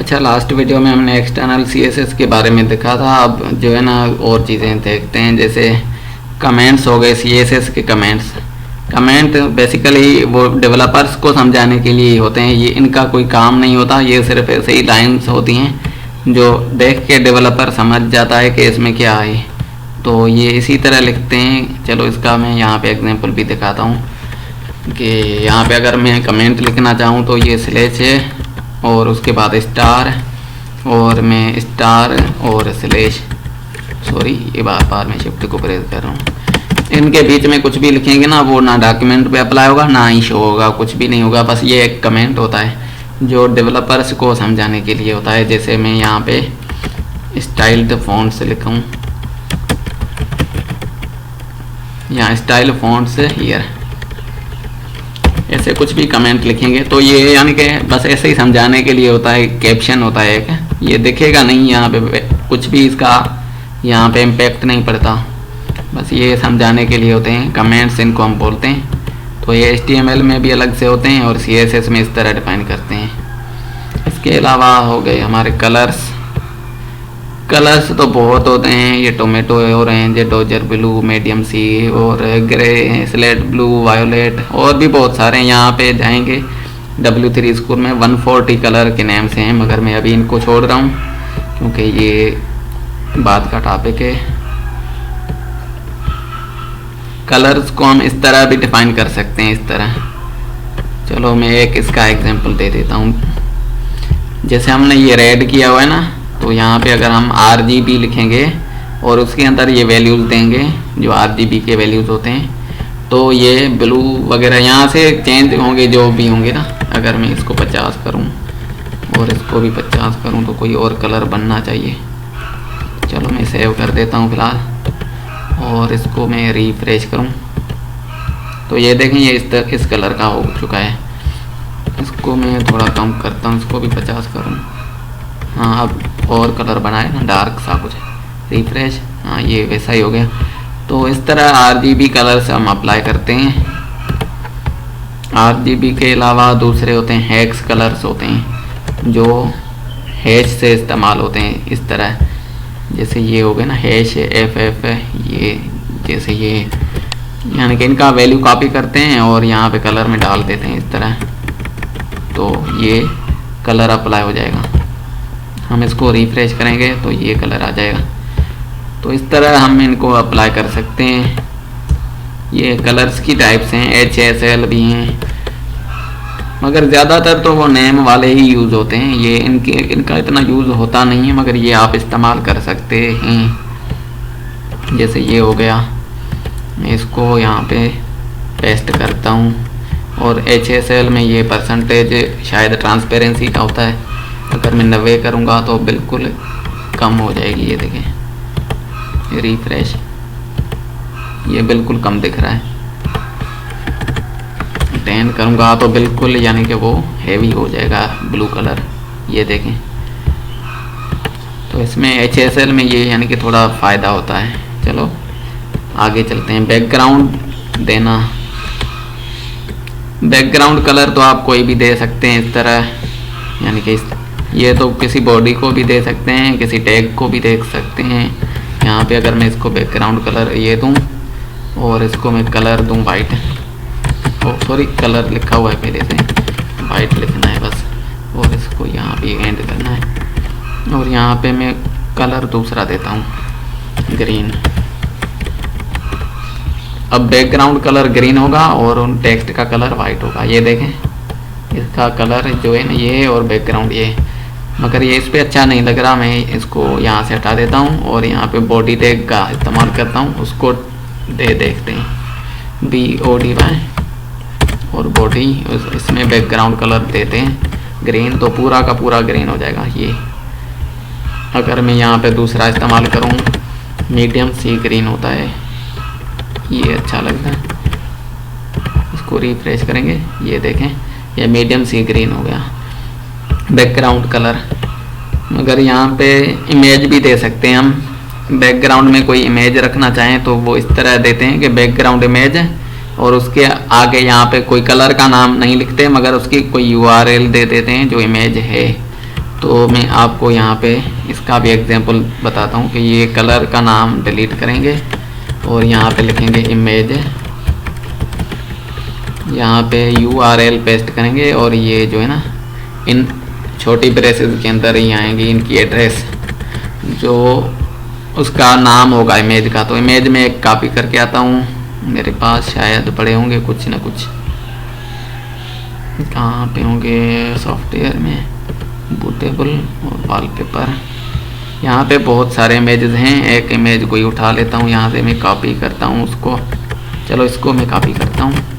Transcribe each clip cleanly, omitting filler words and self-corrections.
अच्छा, last video में हमने एक्सटर्नल CSS के बारे में देखा था। अब जो है ना और चीज़ें देखते हैं, जैसे कमेंट्स हो गए। CSS के कमेंट बेसिकली वो डेवलपर्स को समझाने के लिए होते हैं, ये इनका कोई काम नहीं होता। ये सिर्फ ऐसे ही लाइन्स होती हैं जो देख के डेवलपर समझ जाता है कि इसमें क्या है, तो ये इसी तरह लिखते हैं। चलो इसका मैं यहाँ पे एग्जांपल भी दिखाता हूँ कि यहाँ पे अगर मैं कमेंट लिखना चाहूँ तो ये स्लैश है और उसके बाद स्टार, और मैं स्टार और स्लैश, सॉरी ये बार मैं शिफ्ट को प्रेस कर रहा हूँ। इनके बीच में कुछ भी लिखेंगे ना, वो ना डॉक्यूमेंट पे अप्लाई होगा ना ही शो होगा, कुछ भी नहीं होगा। बस ये एक कमेंट होता है जो डेवलपर्स को समझाने के लिए होता है। जैसे मैं यहाँ पे स्टाइल्ड फॉन्ट से लिखूँ, यहाँ स्टाइल फॉन्ट से हियर, ऐसे कुछ भी कमेंट लिखेंगे तो ये यानी कि बस ऐसे ही समझाने के लिए होता है। कैप्शन होता है एक, ये दिखेगा नहीं यहाँ पे, कुछ भी इसका यहाँ पे इम्पैक्ट नहीं पड़ता, बस ये समझाने के लिए होते हैं कमेंट्स, इनको हम बोलते हैं। तो ये HTML में भी अलग से होते हैं और CSS में इस तरह डिफाइन करते हैं। इसके अलावा हो गए हमारे कलर्स तो बहुत होते हैं। ये tomato orange, dodger blue, medium sea और ग्रे, स्लेट ब्लू, वायोलेट, और भी बहुत सारे हैं। यहाँ पे जाएंगे W3 स्कूल में 140 कलर के नेम से हैं, मगर मैं अभी इनको छोड़ रहा हूँ क्योंकि ये बात का टॉपिक है। कलर्स को हम इस तरह भी डिफाइन कर सकते हैं, इस तरह। चलो मैं एक इसका एग्जांपल दे देता हूँ। जैसे हमने ये रेड किया हुआ है ना, तो यहाँ पे अगर हम RGB लिखेंगे और उसके अंदर ये वैल्यूज़ देंगे जो RGB के वैल्यूज़ होते हैं, तो ये ब्लू वगैरह यहाँ से चेंज होंगे जो भी होंगे ना। अगर मैं इसको 50 करूँ और इसको भी 50 करूँ तो कोई और कलर बनना चाहिए। चलो मैं सेव कर देता हूँ फ़िलहाल, और इसको मैं रिफ्रेश करूं तो ये देखें ये इस कलर का हो चुका है। इसको मैं थोड़ा कम करता हूं, इसको भी 50 करूं। हाँ, अब और कलर बनाए ना, डार्क सा कुछ, रिफ्रेश, हाँ ये वैसा ही हो गया। तो इस तरह RGB कलर्स हम अप्लाई करते हैं। RGB के अलावा दूसरे होते हैं हैक्स कलर्स होते हैं जो हैश से इस्तेमाल होते हैं। इस तरह जैसे ये हो गए ना हैश FF, ये जैसे ये यानी कि इनका वैल्यू कॉपी करते हैं और यहाँ पे कलर में डाल देते हैं इस तरह, तो ये कलर अप्लाई हो जाएगा। हम इसको रिफ्रेश करेंगे तो ये कलर आ जाएगा। तो इस तरह हम इनको अप्लाई कर सकते हैं। ये कलर्स की टाइप्स हैं, HSL भी हैं, मगर ज़्यादातर तो वो नेम वाले ही यूज़ होते हैं। ये इनका इतना यूज़ होता नहीं है, मगर ये आप इस्तेमाल कर सकते हैं। जैसे ये हो गया, मैं इसको यहाँ पे पेस्ट करता हूँ, और HSL में ये परसेंटेज शायद ट्रांसपेरेंसी का होता है। अगर मैं 90 करूँगा तो बिल्कुल कम हो जाएगी। ये देखें, रिफ्रेश, ये बिल्कुल कम दिख रहा है। 10 करूँगा तो बिल्कुल यानी कि वो हेवी हो जाएगा ब्लू कलर, ये देखें। तो इसमें HSL में ये यानी कि थोड़ा फ़ायदा होता है। चलो आगे चलते हैं। बैकग्राउंड देना, बैकग्राउंड कलर तो आप कोई भी दे सकते हैं इस तरह, यानी कि ये तो किसी बॉडी को भी दे सकते हैं, किसी टैग को भी दे सकते हैं। यहाँ पे अगर मैं इसको बैकग्राउंड कलर ये दूँ और इसको मैं कलर दूँ वाइट, सॉरी कलर लिखा हुआ है पहले से, वाइट लिखना है बस, और इसको यहाँ पे एंड करना है। और यहाँ पे मैं कलर दूसरा देता हूँ, ग्रीन। अब बैकग्राउंड कलर ग्रीन होगा और उन टेक्स्ट का कलर वाइट होगा। ये देखें, इसका कलर जो है ना ये, और बैकग्राउंड ये, मगर ये इस पर अच्छा नहीं लग रहा। मैं इसको यहाँ से हटा देता हूँ और यहाँ पे बॉडी टैग का इस्तेमाल करता हूँ। उसको देखते हैं BODY और बॉडी, इसमें बैकग्राउंड कलर देते हैं ग्रीन, तो पूरा का पूरा ग्रीन हो जाएगा ये। अगर मैं यहाँ पे दूसरा इस्तेमाल करूँ, मीडियम सी ग्रीन होता है, ये अच्छा लगता है। इसको रिफ्रेश करेंगे, ये देखें ये मीडियम सी ग्रीन हो गया बैकग्राउंड कलर। मगर यहाँ पे इमेज भी दे सकते हैं हम। बैकग्राउंड में कोई इमेज रखना चाहें तो वो इस तरह देते हैं कि बैकग्राउंड इमेज, और उसके आगे यहाँ पे कोई कलर का नाम नहीं लिखते, मगर उसकी कोई URL दे देते हैं जो इमेज है। तो मैं आपको यहाँ पे इसका भी एग्जांपल बताता हूँ कि ये कलर का नाम डिलीट करेंगे और यहाँ पे लिखेंगे इमेज, यहाँ पे URL पेस्ट करेंगे और ये जो है ना इन छोटी ब्रेसेस के अंदर ही आएंगी इनकी एड्रेस, जो उसका नाम होगा इमेज का। तो इमेज में एक कॉपी करके आता हूँ, मेरे पास शायद पड़े होंगे कुछ ना कुछ, कहाँ पे होंगे, सॉफ्टवेयर में, बूटेबल और वॉलपेपर। यहाँ पे बहुत सारे इमेजेस हैं, एक इमेज कोई उठा लेता हूँ यहाँ से, मैं कॉपी करता हूँ उसको। चलो इसको मैं कॉपी करता हूँ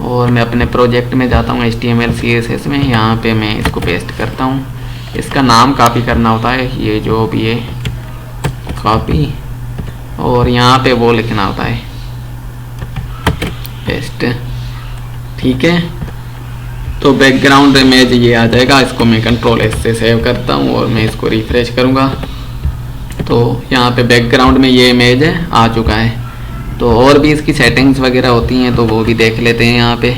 और मैं अपने प्रोजेक्ट में जाता हूँ HTML CSS में, यहाँ पे मैं इसको पेस्ट करता हूँ। इसका नाम कॉपी करना होता है, ये जो भी है कॉपी, और यहाँ पे वो लिखना होता है पेस्ट, ठीक है। तो बैकग्राउंड इमेज ये आ जाएगा, इसको मैं Ctrl+S से सेव करता हूँ और मैं इसको रिफ्रेश करूँगा तो यहाँ पे बैकग्राउंड में ये इमेज है आ चुका है। तो और भी इसकी सेटिंग्स वगैरह होती हैं तो वो भी देख लेते हैं। यहाँ पे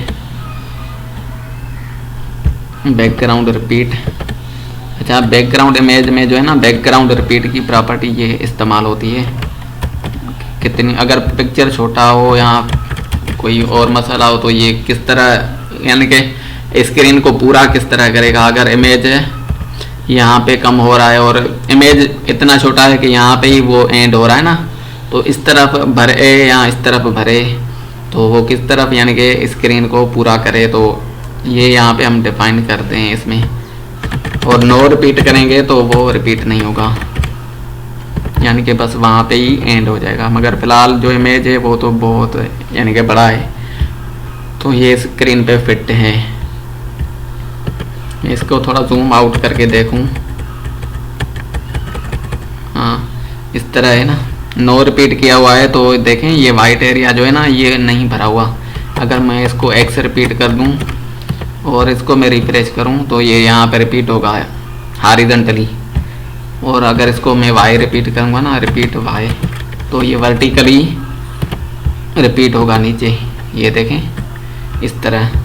बैकग्राउंड रिपीट, अच्छा बैकग्राउंड इमेज में जो है ना बैकग्राउंड रिपीट की प्रॉपर्टी ये इस्तेमाल होती है। कितनी अगर पिक्चर छोटा हो या कोई और मसला हो तो ये किस तरह, यानी कि स्क्रीन को पूरा किस तरह करेगा। अगर इमेज यहाँ पे कम हो रहा है और इमेज इतना छोटा है कि यहाँ पे ही वो एंड हो रहा है ना, तो इस तरफ भरे या इस तरफ भरे तो वो किस तरफ यानी कि स्क्रीन को पूरा करे, तो ये यहाँ पे हम डिफाइन करते हैं इसमें। और नो रिपीट करेंगे तो वो रिपीट नहीं होगा, यानी कि बस वहाँ पे ही एंड हो जाएगा। मगर फ़िलहाल जो इमेज है वो तो बहुत यानी कि बड़ा है, तो ये स्क्रीन पे फिट है। इसको थोड़ा जूम आउट करके देखूं, हाँ इस तरह है ना, नो रिपीट किया हुआ है तो देखें ये वाइट एरिया जो है ना ये नहीं भरा हुआ। अगर मैं इसको X रिपीट कर दूं और इसको मैं रिफ्रेश करूं तो ये यहाँ पे रिपीट होगा हॉरिजॉन्टली, और अगर इसको मैं Y रिपीट करूँगा ना, रिपीट Y, तो ये वर्टिकली रिपीट होगा नीचे, ये देखें इस तरह।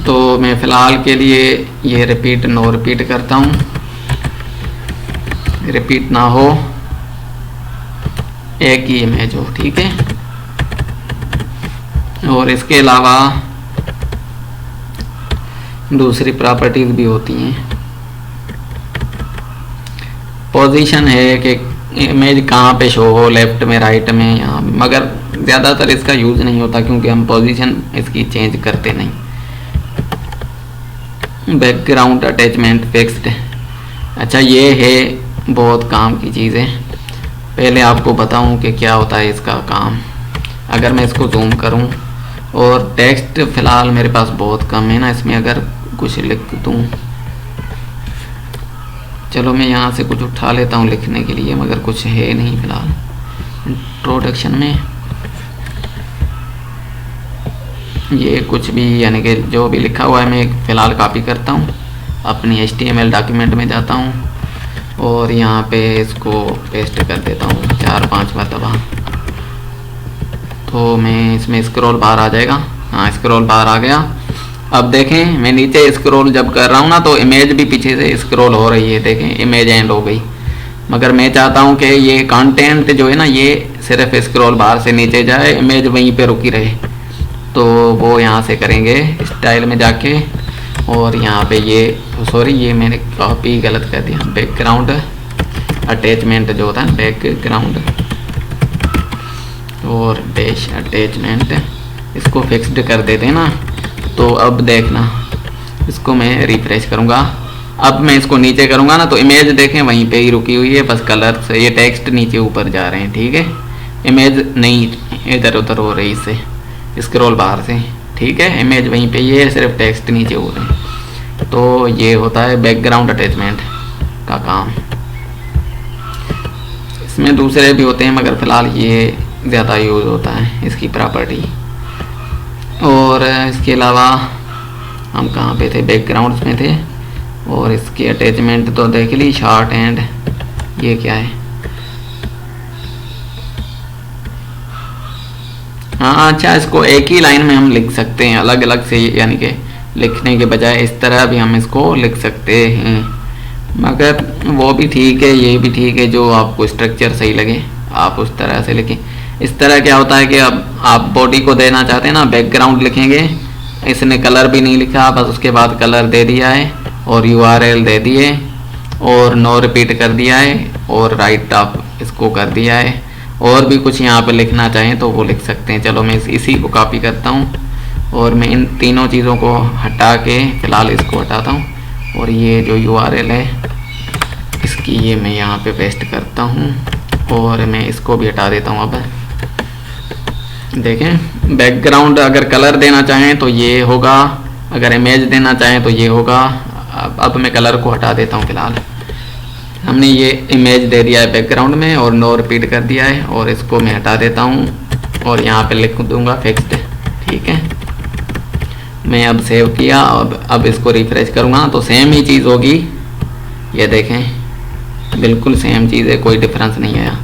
तो मैं फ़िलहाल के लिए ये रिपीट नो रिपीट करता हूँ, रिपीट ना हो, एक ही इमेज हो, ठीक है। और इसके अलावा दूसरी प्रॉपर्टीज भी होती हैं। पोजीशन है कि इमेज कहाँ पे शो हो, लेफ्ट में, राइट में, यहाँ, मगर ज़्यादातर इसका यूज़ नहीं होता क्योंकि हम पोजीशन इसकी चेंज करते नहीं। बैकग्राउंड अटैचमेंट फिक्स्ड, अच्छा ये है बहुत काम की चीज़ है। पहले आपको बताऊं कि क्या होता है इसका काम। अगर मैं इसको जूम करूं और टेक्स्ट फ़िलहाल मेरे पास बहुत कम है ना, इसमें अगर कुछ लिख दूं, चलो मैं यहाँ से कुछ उठा लेता हूँ लिखने के लिए, मगर कुछ है नहीं फ़िलहाल। इंट्रोडक्शन में ये कुछ भी यानी कि जो भी लिखा हुआ है मैं फ़िलहाल कॉपी करता हूँ, अपनी HTML डॉक्यूमेंट में जाता हूँ और यहाँ पे इसको पेस्ट कर देता हूँ 4-5 मरतबा। तो मैं इसमें स्क्रॉल बार आ जाएगा, हाँ स्क्रॉल बार आ गया। अब देखें मैं नीचे स्क्रॉल जब कर रहा हूँ ना तो इमेज भी पीछे से स्क्रॉल हो रही है, देखें इमेज एंड हो गई। मगर मैं चाहता हूँ कि ये कंटेंट जो है ना ये सिर्फ स्क्रॉल बार से नीचे जाए, इमेज वहीं पे रुकी रहे। तो वो यहाँ से करेंगे स्टाइल में जाके, और यहाँ पे ये सॉरी ये मैंने कॉपी गलत कर दिया, बैकग्राउंड अटैचमेंट जो होता है बैकग्राउंड और डैश अटैचमेंट, इसको फिक्स्ड कर देते हैं ना। तो अब देखना इसको मैं रिफ्रेश करूँगा, अब मैं इसको नीचे करूँगा ना तो इमेज देखें वहीं पे ही रुकी हुई है, बस कलर से ये टेक्स्ट नीचे ऊपर जा रहे हैं, ठीक है। इमेज नहीं इधर उधर हो रही इससे स्क्रॉल बाहर से, ठीक है। इमेज वहीं पे ये है, सिर्फ टेक्स्ट नीचे हो रहे हैं। तो ये होता है बैकग्राउंड अटैचमेंट का काम। इसमें दूसरे भी होते हैं मगर फ़िलहाल ये ज़्यादा यूज़ होता है इसकी प्रॉपर्टी। और इसके अलावा हम कहाँ पे थे, बैकग्राउंड्स में थे, और इसके अटैचमेंट तो देख ली, शॉर्ट एंड ये क्या है, हाँ अच्छा इसको एक ही लाइन में हम लिख सकते हैं अलग अलग से, यानी कि लिखने के बजाय इस तरह भी हम इसको लिख सकते हैं, मगर वो भी ठीक है, ये भी ठीक है, जो आपको स्ट्रक्चर सही लगे आप उस तरह से लिखें। इस तरह क्या होता है कि अब आप बॉडी को देना चाहते हैं ना, बैकग्राउंड लिखेंगे, इसने कलर भी नहीं लिखा, बस उसके बाद कलर दे दिया है और URL दे दिए और नो रिपीट कर दिया है और राइट आप इसको कर दिया है। और भी कुछ यहाँ पे लिखना चाहें तो वो लिख सकते हैं। चलो मैं इसी को कॉपी करता हूँ और मैं इन तीनों चीज़ों को हटा के फ़िलहाल इसको हटाता हूँ और ये जो URL है इसकी ये मैं यहाँ पे पेस्ट करता हूँ और मैं इसको भी हटा देता हूँ। अब देखें, बैकग्राउंड अगर कलर देना चाहें तो ये होगा, अगर इमेज देना चाहें तो ये होगा। अब मैं कलर को हटा देता हूँ फ़िलहाल। हमने ये इमेज दे दिया है बैकग्राउंड में और नो रिपीट कर दिया है और इसको मैं हटा देता हूँ और यहाँ पे लिख दूँगा फिक्स्ड। ठीक है, मैं अब सेव किया। अब इसको रिफ्रेश करूँगा तो सेम ही चीज़ होगी। ये देखें, बिल्कुल सेम चीज़ है, कोई डिफरेंस नहीं आया।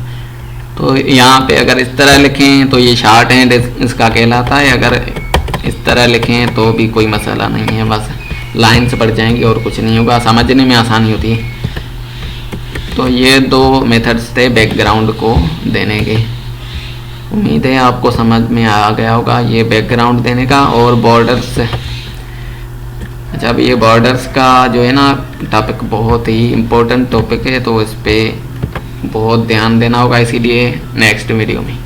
तो यहाँ पे अगर इस तरह लिखें तो ये शार्ट हैंड इसका कहलाता है, अगर इस तरह लिखें तो भी कोई मसला नहीं है, बस लाइन्स बढ़ जाएंगी और कुछ नहीं होगा, समझने में आसानी होती है। तो ये दो मेथड्स थे बैकग्राउंड को देने के। उम्मीद है आपको समझ में आ गया होगा ये बैकग्राउंड देने का। और बॉर्डर्स, अच्छा अब ये बॉर्डर्स का जो है ना टॉपिक बहुत ही इम्पोर्टेंट टॉपिक है, तो इस पर बहुत ध्यान देना होगा, इसीलिए नेक्स्ट वीडियो में